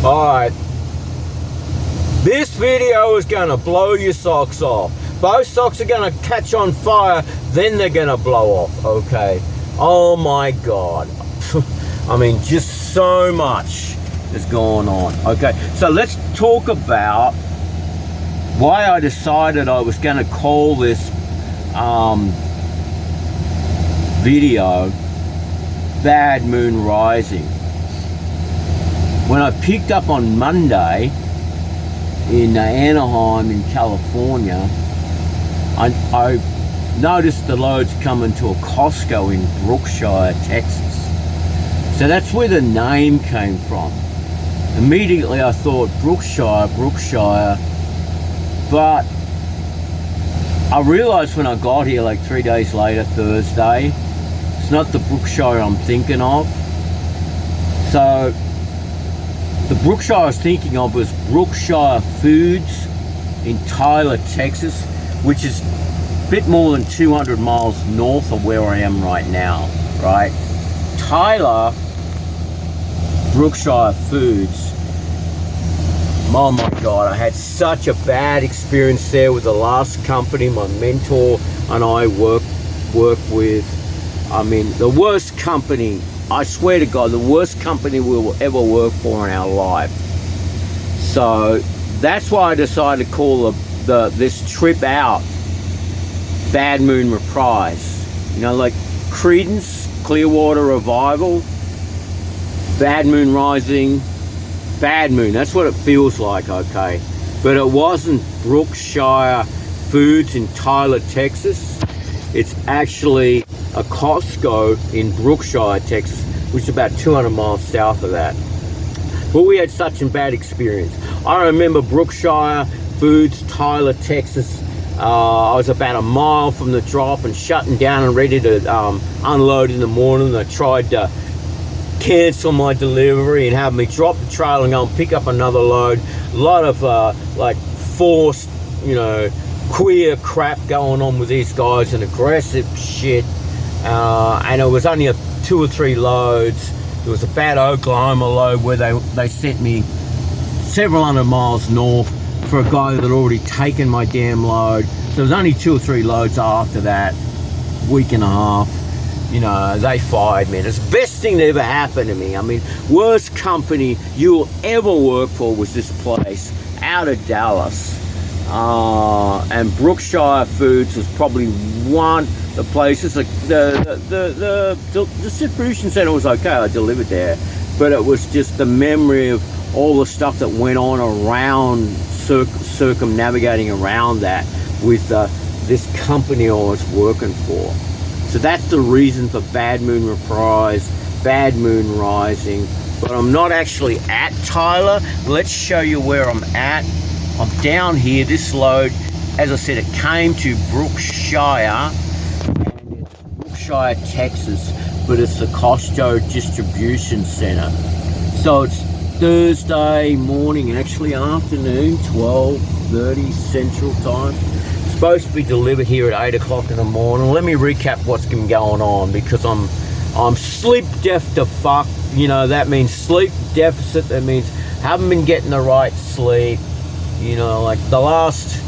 Alright, this video is gonna blow your socks off. Both socks are gonna catch on fire, then they're gonna blow off, okay? Oh my God. I mean, just so much is going on. Okay, so let's talk about why I decided I was gonna call this video Bad Moon Rising. When I picked up on Monday in Anaheim in California, I noticed the loads coming to a Costco in Brookshire, Texas. So that's where the name came from. Immediately I thought Brookshire, but I realized when I got here like 3 days later, Thursday, it's not the Brookshire I'm thinking of. So the Brookshire I was thinking of was Brookshire Foods in Tyler, Texas, which is a bit more than 200 miles north of where I am right now, right? Tyler, Brookshire Foods, oh my God, I had such a bad experience there with the last company my mentor and I work with. I mean, the worst company, I swear to God, the worst company we will ever work for in our life. So that's why I decided to call this trip out Bad Moon Reprise. You know, like Creedence Clearwater Revival, Bad Moon Rising, Bad Moon, that's what it feels like, okay? But it wasn't Brookshire Foods in Tyler, Texas. It's actually a Costco in Brookshire, Texas, which is about 200 miles south of that. But we had such a bad experience. I remember Brookshire Foods, Tyler, Texas. I was about a mile from the drop and shutting down and ready to unload in the morning. I tried to cancel my delivery and have me drop the trailer and go and pick up another load. A lot of like forced, you know, queer crap going on with these guys and aggressive shit. And it was only 2 or 3 loads. There was a bad Oklahoma load where they sent me several hundred miles north for a guy that had already taken my damn load. So there was only 2 or 3 loads after that, week and a half. You know, they fired me. It's the best thing that ever happened to me. I mean, worst company you'll ever work for was this place out of Dallas. And Brookshire Foods was probably one of the places. Like the distribution center was okay. I delivered there, but it was just the memory of all the stuff that went on around, circumnavigating around that with this company I was working for. So that's the reason for Bad Moon Reprise, Bad Moon Rising. But I'm not actually at Tyler. Let's show you where I'm at. I'm down here. This load, as I said, it came to Brookshire, and it's Brookshire, Texas, but it's the Costco distribution center. So it's Thursday morning and actually afternoon, 12:30 Central Time. Supposed to be delivered here at 8 o'clock in the morning. Let me recap what's been going on, because I'm sleep deaf to fuck. You know, that means sleep deficit. That means haven't been getting the right sleep. You know, like the last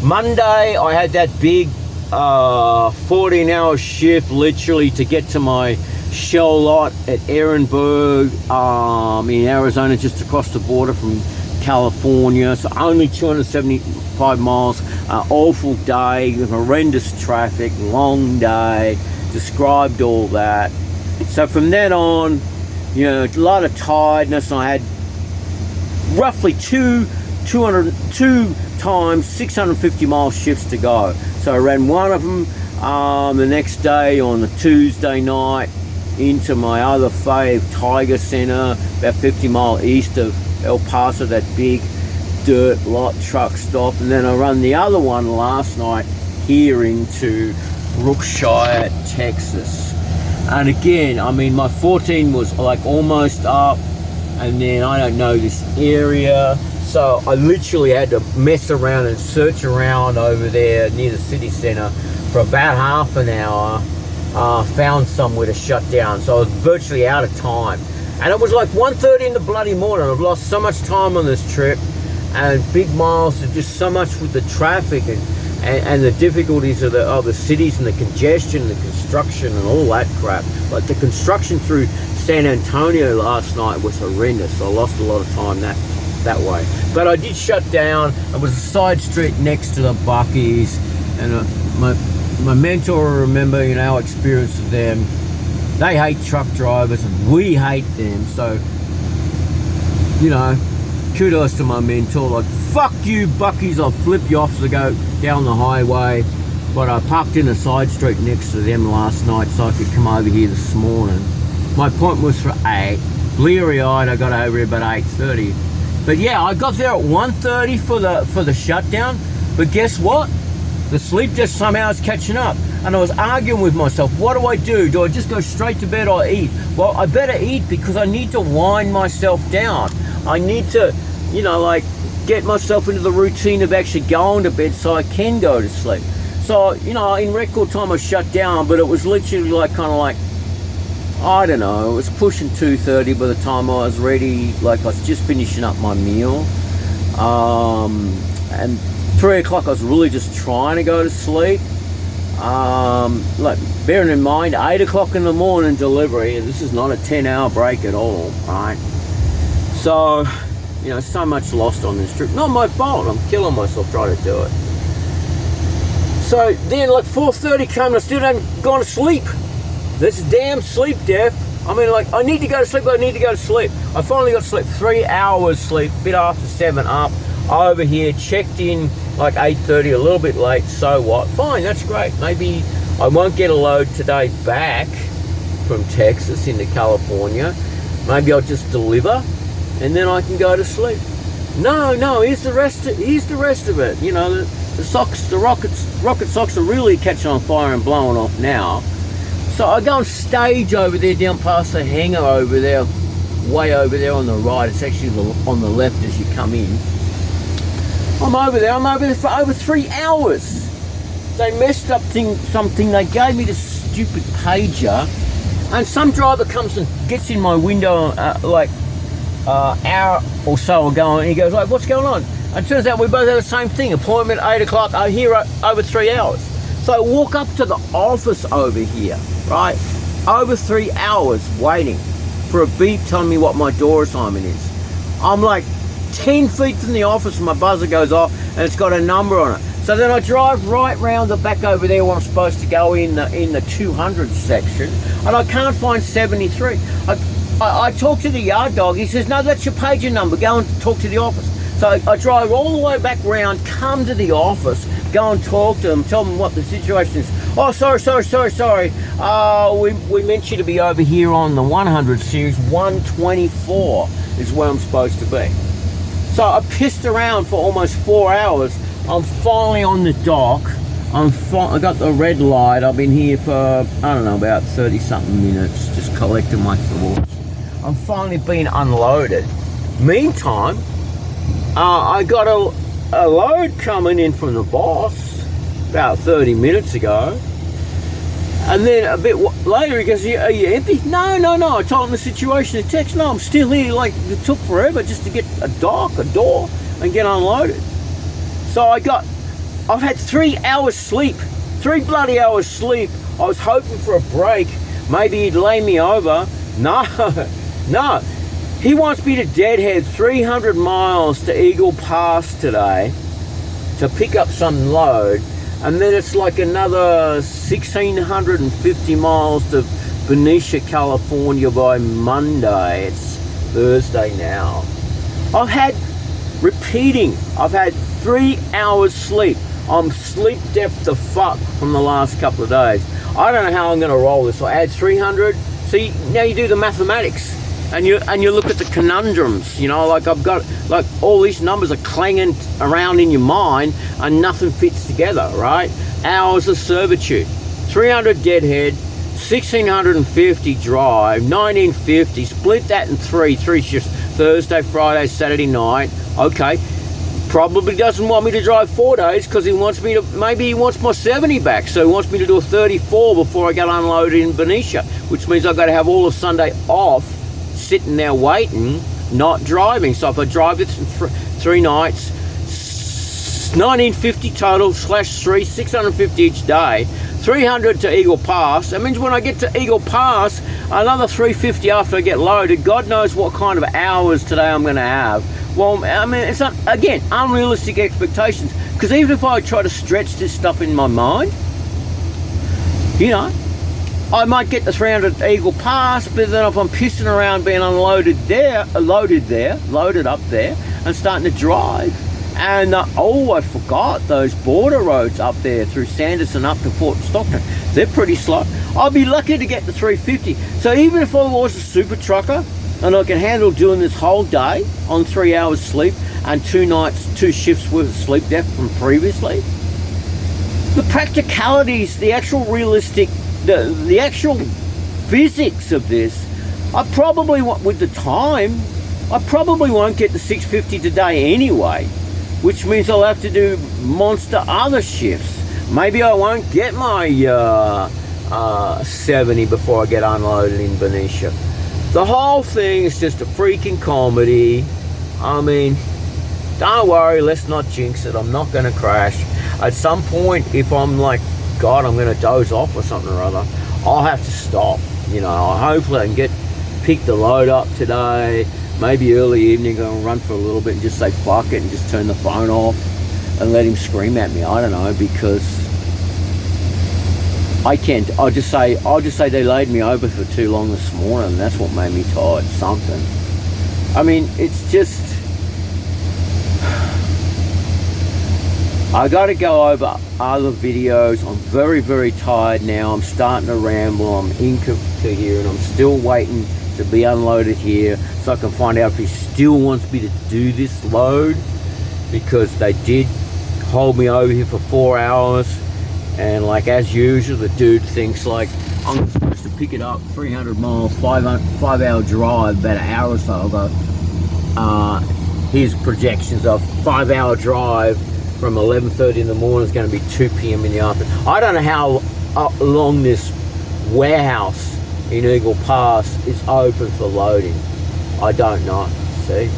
Monday I had that big 14-hour shift literally to get to my shell lot at Ehrenberg in Arizona, just across the border from California. So only 275 miles. Awful day, horrendous traffic, long day. Described all that. So from then on, you know, a lot of tiredness. I had roughly two times 650 mile shifts to go. So I ran one of them the next day on a Tuesday night into my other fave, Tiger Center, about 50 mile east of El Paso, that big dirt lot truck stop. And then I run the other one last night here into Brookshire, Texas. And again, I mean, my 14 was like almost up, and then I don't know this area, so I literally had to mess around and search around over there near the city center for about half an hour. Found somewhere to shut down, so I was virtually out of time. And it was like 1:30 in the bloody morning. I've lost so much time on this trip, and big miles are just so much with the traffic and the difficulties of the cities and the congestion and the construction and all that crap. Like the construction through San Antonio last night was horrendous. I lost a lot of time that way. But I did shut down. It was a side street next to the Buc-ee's, and my mentor, remember, our experience with them. They hate truck drivers and we hate them. So, kudos to my mentor. Like, fuck you, Buc-ee's, I'll flip you off to go down the highway. But I parked in a side street next to them last night so I could come over here this morning. My appointment was for 8. Bleary-eyed, I got over here about 8:30. But yeah, I got there at 1:30 for the shutdown. But guess what? The sleep just somehow is catching up. And I was arguing with myself, what do? Do I just go straight to bed or eat? Well, I better eat because I need to wind myself down. I need to, get myself into the routine of actually going to bed so I can go to sleep. So, in record time I shut down, but it was literally I don't know, it was pushing 2:30 by the time I was ready. Like, I was just finishing up my meal. And 3 o'clock I was really just trying to go to sleep. Bearing in mind, 8 o'clock in the morning delivery, and this is not a 10-hour break at all, right? So, so much lost on this trip. Not my fault, I'm killing myself trying to do it. So then 4:30 came and I still hadn't gone to sleep. This damn sleep death. I need to go to sleep, I finally got to sleep, 3 hours sleep, bit after 7 up, over here, checked in 8:30, a little bit late, so what? Fine, that's great. Maybe I won't get a load today back from Texas into California. Maybe I'll just deliver and then I can go to sleep. No, here's the rest of it. The socks, the rocket socks are really catching on fire and blowing off now. So I go on stage over there, down past the hangar over there, way over there on the right. It's actually on the left as you come in. I'm over there for over 3 hours. They messed up something. They gave me this stupid pager, and some driver comes and gets in my window hour or so ago, and he goes, what's going on? And it turns out we both have the same thing, appointment 8 o'clock, I'm here over 3 hours. So I walk up to the office over here, right? Over 3 hours waiting for a beep telling me what my door assignment is. I'm 10 feet from the office and my buzzer goes off and it's got a number on it. So then I drive right round the back over there where I'm supposed to go in the 200 section, and I can't find 73. I talk to the yard dog. He says, no, that's your pager number. Go and talk to the office. So I drive all the way back round, come to the office, go and talk to them, tell them what the situation is. Oh, sorry. We meant you to be over here on the 100 series. 124 is where I'm supposed to be. So I pissed around for almost 4 hours. I'm finally on the dock. I got the red light. I've been here for, about 30-something minutes, just collecting my thoughts. I'm finally being unloaded. Meantime, I got a load coming in from the boss about 30 minutes ago. And then a bit later he goes, are you empty? No. I told him the situation in text. No, I'm still here. It took forever just to get a door, and get unloaded. So I've had 3 hours sleep. 3 bloody hours sleep. I was hoping for a break. Maybe he'd lay me over. No. He wants me to deadhead 300 miles to Eagle Pass today to pick up some load. And then it's another 1,650 miles to Benicia, California by Monday. It's Thursday now. I've had 3 hours sleep. I'm sleep deaf the fuck from the last couple of days. I don't know how I'm going to roll this. I add 300. See, now you do the mathematics. And you look at the conundrums, I've got, all these numbers are clanging around in your mind and nothing fits together, right? Hours of servitude, 300 deadhead, 1,650 drive, 1,950, split that in three shifts, Thursday, Friday, Saturday night, okay. Probably doesn't want me to drive 4 days because maybe he wants my 70 back, so he wants me to do a 34 before I get unloaded in Benicia, which means I've got to have all of Sunday off, sitting there waiting, not driving. So if I drive it 3 nights, 1950 total /3, 650 each day, 300 to Eagle Pass. That means when I get to Eagle Pass, another 350 after I get loaded. God knows what kind of hours today I'm going to have. Well, I mean, it's not, again, unrealistic expectations. Because even if I try to stretch this stuff in my mind, you know, I might get the 300 Eagle Pass, but then if I'm pissing around being loaded up there, and starting to drive, and I forgot those border roads up there through Sanderson up to Fort Stockton. They're pretty slow. I'll be lucky to get the 350. So even if I was a super trucker and I can handle doing this whole day on 3 hours sleep and 2 nights, 2 shifts worth of sleep depth from previously, the practicalities, the actual realistic, the actual physics of this, I probably want, with the time, I probably won't get the 650 today anyway, which means I'll have to do monster other shifts. Maybe I won't get my 70 before I get unloaded in Benicia. The whole thing is just a freaking comedy. I mean, don't worry, let's not jinx it. I'm not going to crash. At some point, if I'm like, God, I'm going to doze off or something or other, I'll have to stop. You know, hopefully I can pick the load up today. Maybe early evening, I'll run for a little bit and just say fuck it and just turn the phone off and let him scream at me. I don't know, because I can't. I'll just say they laid me over for too long this morning, and that's what made me tired. Something. I mean, it's just, I got to go over other videos. I'm very, very tired now. I'm starting to ramble. I'm incoherent. I'm still waiting to be unloaded here so I can find out if he still wants me to do this load, because they did hold me over here for 4 hours, and like as usual, the dude thinks like I'm supposed to pick it up 300 miles, 5-hour drive, about an hour or so ago. His projections of 5-hour drive from 11:30 in the morning is going to be 2 p.m. in the afternoon. I don't know how long this warehouse in Eagle Pass is open for loading. I don't know. See,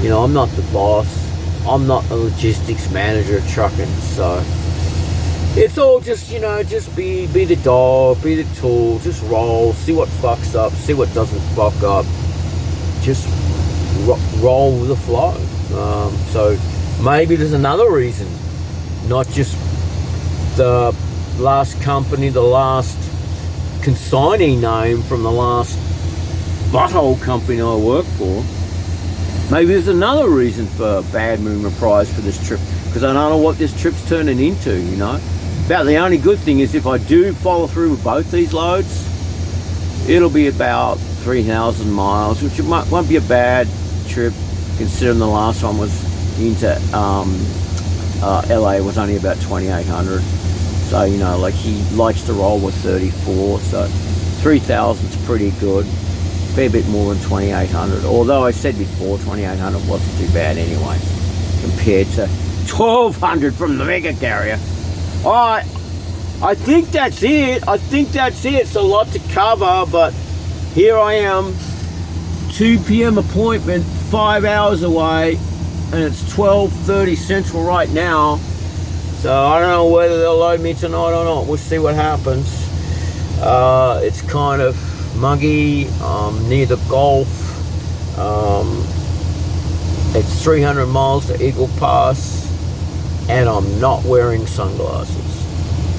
you know, I'm not the boss. I'm not a logistics manager of trucking, so it's all just, you know, just be the dog, be the tool, just roll, see what fucks up, see what doesn't fuck up, just roll with the flow. So maybe there's another reason, not just the last company, the last consignee name from the last butthole company I worked for. Maybe there's another reason for Bad Moon Reprise for this trip, because I don't know what this trip's turning into, you know. About the only good thing is if I do follow through with both these loads, it'll be about 3,000 miles, which won't be a bad trip considering the last one was into LA was only about 2,800. So, you know, like he likes to roll with 34, so 3,000 is pretty good. Fair bit more than 2,800. Although I said before, 2,800 wasn't too bad anyway, compared to 1,200 from the mega carrier. Alright, I think that's it. It's a lot to cover, but here I am, 2 p.m. appointment, 5 hours away, and it's 12:30 Central right now. So I don't know whether they'll load me tonight or not. We'll see what happens. It's kind of muggy, near the Gulf. It's 300 miles to Eagle Pass, and I'm not wearing sunglasses.